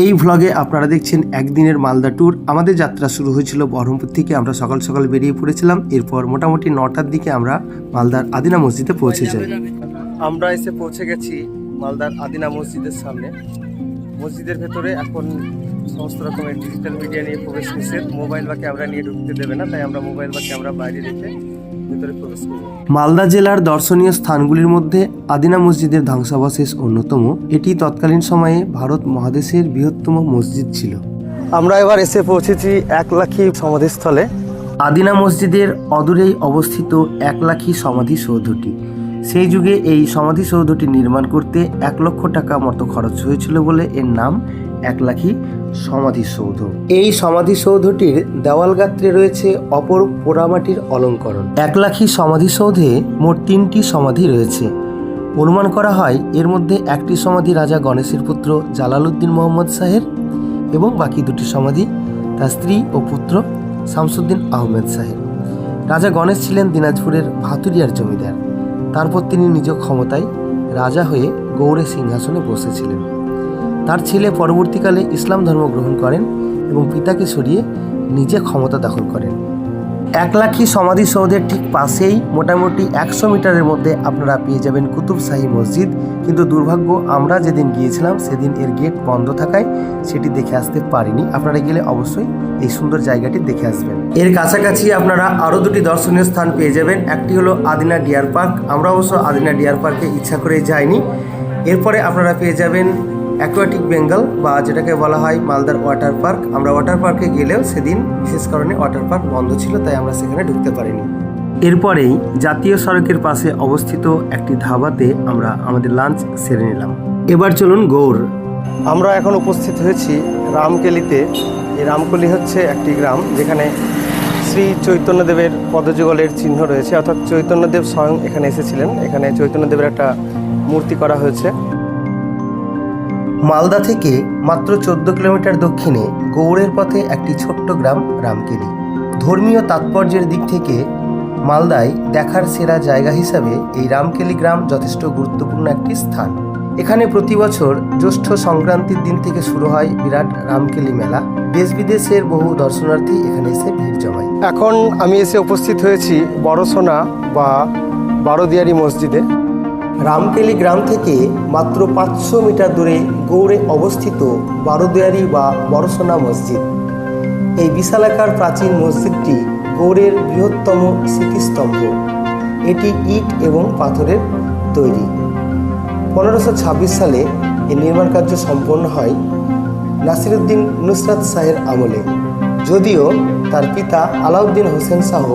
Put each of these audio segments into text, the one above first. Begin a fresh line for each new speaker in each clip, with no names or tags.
এই ভ্লগে আপনারা দেখছেন একদিনের মালদা ট্যুর। আমাদের যাত্রা শুরু হয়েছিল বহরমপুর থেকে। আমরা সকাল সকাল বেরিয়ে পড়েছিলাম। এরপর মোটামুটি 9টার দিকে আমরা মালদার আদিনা মসজিদে পৌঁছে যাই। আমরা এসে পৌঁছে গেছি মালদার আদিনা মসজিদের সামনে। মসজিদের ভেতরে এখন সমস্ত রকমের ডিজিটাল মিডিয়া নিয়ে প্রবেশ নিষেধ। মোবাইল বা ক্যামেরা নিয়ে ঢুকতে দেবে না, তাই আমরা মোবাইল বা ক্যামেরা বাইরে রেখে ভেতরে প্রবেশ করব। মালদা জেলার দর্শনীয় স্থানগুলির মধ্যে আদিনা মসজিদের ধ্বংসাবশেষ অন্যতম। এটি তৎকালীন সময়ে ভারত মহাদেশের বৃহত্তম মসজিদ ছিল। আমরা এবার এসে পৌঁছেছি একলাখী সমাধিস্থলে। আদিনা মসজিদের অদূরেই অবস্থিত একলাখী সমাধিসৌধটি। সেই যুগে এই সমাধিসৌধটি নির্মাণ করতে 1 লক্ষ টাকা মতো খরচ হয়েছিল বলে এর নাম একলাখী সমাধিসৌধ। এই সমাধিসৌধটির দেওয়াল গাত্রে রয়েছে অপরূপ পোড়ামাটির অলঙ্করণ। একলাখী সমাধিসৌধে মোট 3টি সমাধি রয়েছে। অনুমান করা হয় এর মধ্যে একটি সমাধি রাজা গণেশের পুত্র জালালউদ্দিন মোহাম্মদ শাহের এবং বাকি 2টি সমাধি তার স্ত্রী ও পুত্র শামসুদ্দিন আহমেদ শাহের। রাজা গণেশ ছিলেন দিনাজপুরের ভাতুরিয়ার জমিদার। তারপর তিনি নিজ ক্ষমতায় রাজা হয়ে গৌড়ের সিংহাসনে বসেছিলেন। তার ছেলে পরবর্তীকালে ইসলাম ধর্ম গ্রহণ করেন এবং পিতাকে সরিয়ে নিজে ক্ষমতা দখল করেন। একলাখী সমাধিসৌধের ঠিক পাশেই মোটামুটি 100 মিটারের মধ্যে আপনারা পেয়ে যাবেন কুতুব শাহী মসজিদ। কিন্তু দুর্ভাগ্য, আমরা যেদিন গিয়েছিলাম সেদিন এর গেট বন্ধ থাকায় সেটি দেখে আসতে পারিনি। আপনারা গেলে অবশ্যই এই সুন্দর জায়গাটি দেখে আসবেন। এর কাছাকাছি আপনারা আরও 2টি দর্শনীয় স্থান পেয়ে যাবেন। একটি হলো আদিনা ডিয়ার পার্ক। আমরা অবশ্য আদিনা ডিয়ার পার্কে ইচ্ছা করে যাইনি। এরপরে আপনারা পেয়ে যাবেন অ্যাকোয়াটিক বেঙ্গল বা যেটাকে বলা হয় মালদার ওয়াটার পার্ক। আমরা ওয়াটার পার্কে গেলেও সেদিন বিশেষ কারণে ওয়াটার পার্ক বন্ধ ছিল, তাই আমরা সেখানে ঢুকতে পারিনি। এরপরেই জাতীয় সড়কের পাশে অবস্থিত একটি ধাবাতে আমরা আমাদের লাঞ্চ সেরে নিলাম। এবার চলুন গৌড়। আমরা এখন উপস্থিত হয়েছি রামকেলিতে। এই রামকলি হচ্ছে একটি গ্রাম যেখানে শ্রী চৈতন্যদেবের পদযুগলের চিহ্ন রয়েছে, অর্থাৎ চৈতন্যদেব স্বয়ং এখানে এসেছিলেন। এখানে চৈতন্যদেবের একটা মূর্তি করা হয়েছে। মালদা থেকে মাত্র 14 কিলোমিটার দক্ষিণে গৌড়ের পথে একটি ছোট্ট গ্রাম রামকেলি। ধর্মীয় তাৎপর্যের দিক থেকে মালদায় দেখার সেরা জায়গা হিসাবে এই রামকেলি গ্রাম যথেষ্ট গুরুত্বপূর্ণ একটি স্থান। এখানে প্রতি বছর জ্যৈষ্ঠ সংক্রান্তির দিন থেকে শুরু হয় বিরাট রামকেলি মেলা। দেশ বিদেশের বহু দর্শনার্থী এখানে এসে ভিড় জমায়। এখন আমি এসে উপস্থিত হয়েছি বড়সোনা বা বারোদিয়ারি মসজিদে। রামকেলি গ্রাম থেকে মাত্র 500 মিটার দূরে গৌড়ে অবস্থিত বারোদিয়ারি বা বড়সোনা মসজিদ। এই বিশালাকার প্রাচীন মসজিদটি গৌড়ের বৃহত্তম স্মৃতিস্তম্ভ। এটি ইট এবং পাথরের তৈরি। 1526 সালে এর নির্মাণ কার্য সম্পন্ন হয় নাসিরউদ্দিন নুসরাত শাহের আমলে। যদিও তার পিতা আলাউদ্দিন হোসেন শাহ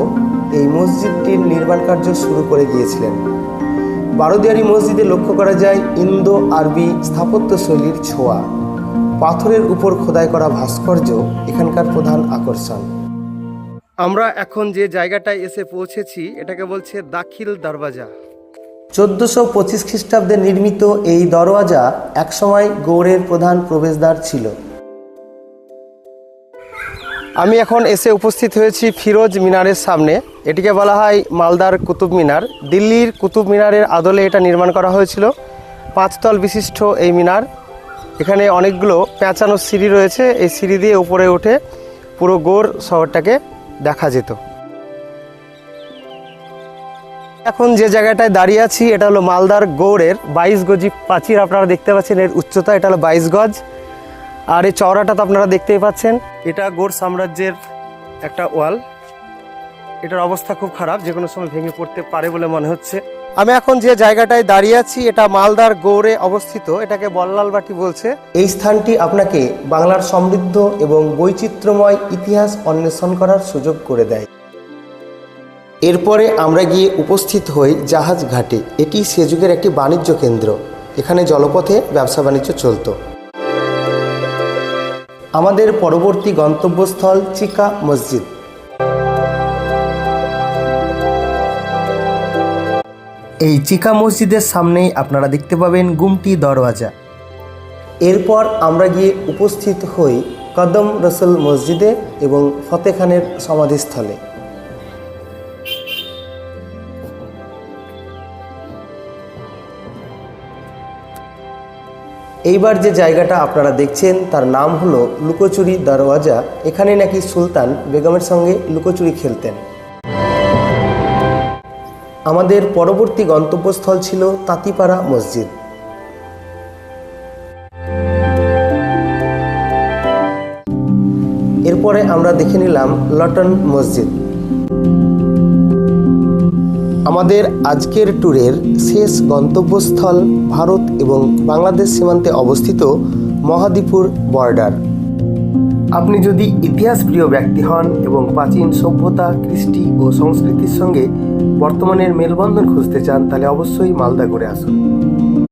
এই মসজিদটির নির্মাণ কার্য শুরু করে গিয়েছিলেন। বারোদিয়ারি মসজিদে লক্ষ্য করা যায় ইন্দো আরবি স্থাপত্যশৈলীর ছোঁয়া। পাথরের উপর খোদাই করা ভাস্কর্য এখানকার প্রধান আকর্ষণ। আমরা এখন যে জায়গাটায় এসে পৌঁছেছি এটাকে বলছে দাখিল দরওয়াজা। 1425 খ্রিস্টাব্দে নির্মিত এই দরওয়াজা একসময় গৌড়ের প্রধান প্রবেশদ্বার ছিল। আমি এখন এসে উপস্থিত হয়েছি ফিরোজ মিনারের সামনে। এটিকে বলা হয় মালদার কুতুব মিনার। দিল্লির কুতুব মিনারের আদলে এটা নির্মাণ করা হয়েছিল। 5 তল বিশিষ্ট এই মিনার। এখানে অনেকগুলো পেঁচানো সিঁড়ি রয়েছে। এই সিঁড়ি দিয়ে উপরে উঠে পুরো গৌড় শহরটাকে দেখা যেত। এখন যে জায়গাটায় দাঁড়িয়ে আছি এটা হলো মালদার গৌড়ের 22 গজি প্রাচীর। আপনারা দেখতে পাচ্ছেন এর উচ্চতা, এটা হলো 22 গজ। আর এই চওড়াটা তো আপনারা দেখতেই পাচ্ছেন। এটা গৌড় সাম্রাজ্যের একটা ওয়াল। এটার অবস্থা খুব খারাপ, যে কোনো সময় ভেঙে পড়তে পারে বলে মনে হচ্ছে। আমি এখন যে জায়গাটায় দাঁড়িয়ে আছি এটা মালদার গৌড়ে অবস্থিত। এটাকে বল্লালবাটি বলছে। এই স্থানটি আপনাকে বাংলার সমৃদ্ধ এবং বৈচিত্র্যময় ইতিহাস অন্বেষণ করার সুযোগ করে দেয়। এরপরে আমরা গিয়ে উপস্থিত হই জাহাজ ঘাটে। এটি সে যুগের একটি বাণিজ্য কেন্দ্র। এখানে জলপথে ব্যবসা বাণিজ্য চলত। আমাদের পরবর্তী গন্তব্যস্থল চিকা মসজিদ। এই চিকা মসজিদের সামনেই আপনারা দেখতে পাবেন গুমটি দরওয়াজা। এরপর আমরা গিয়ে উপস্থিত হই কদম রসুল মসজিদে এবং ফতে খানের সমাধিস্থলে। এইবার যে জায়গাটা আপনারা দেখছেন তার নাম হলো লুকোচুরি দরওয়াজা। এখানে নাকি সুলতান বেগমের সঙ্গে লুকোচুরি খেলতেন। আমাদের পরবর্তী গন্তব্যস্থল ছিল তাঁতিপাড়া মসজিদ। এরপরে আমরা দেখে নিলাম লটন মসজিদ। আমাদের আজকের ট্যুরের শেষ গন্তব্যস্থল ভারত এবং বাংলাদেশ সীমান্তে অবস্থিত মহাদীপুর বর্ডার। আপনি যদি ইতিহাস প্রিয় ব্যক্তি হন এবং প্রাচীন সভ্যতা, কৃষ্টি ও সংস্কৃতির সঙ্গে বর্তমানের মেলবন্ধন খুঁজতে চান, তাহলে অবশ্যই মালদা ঘুরে আসুন।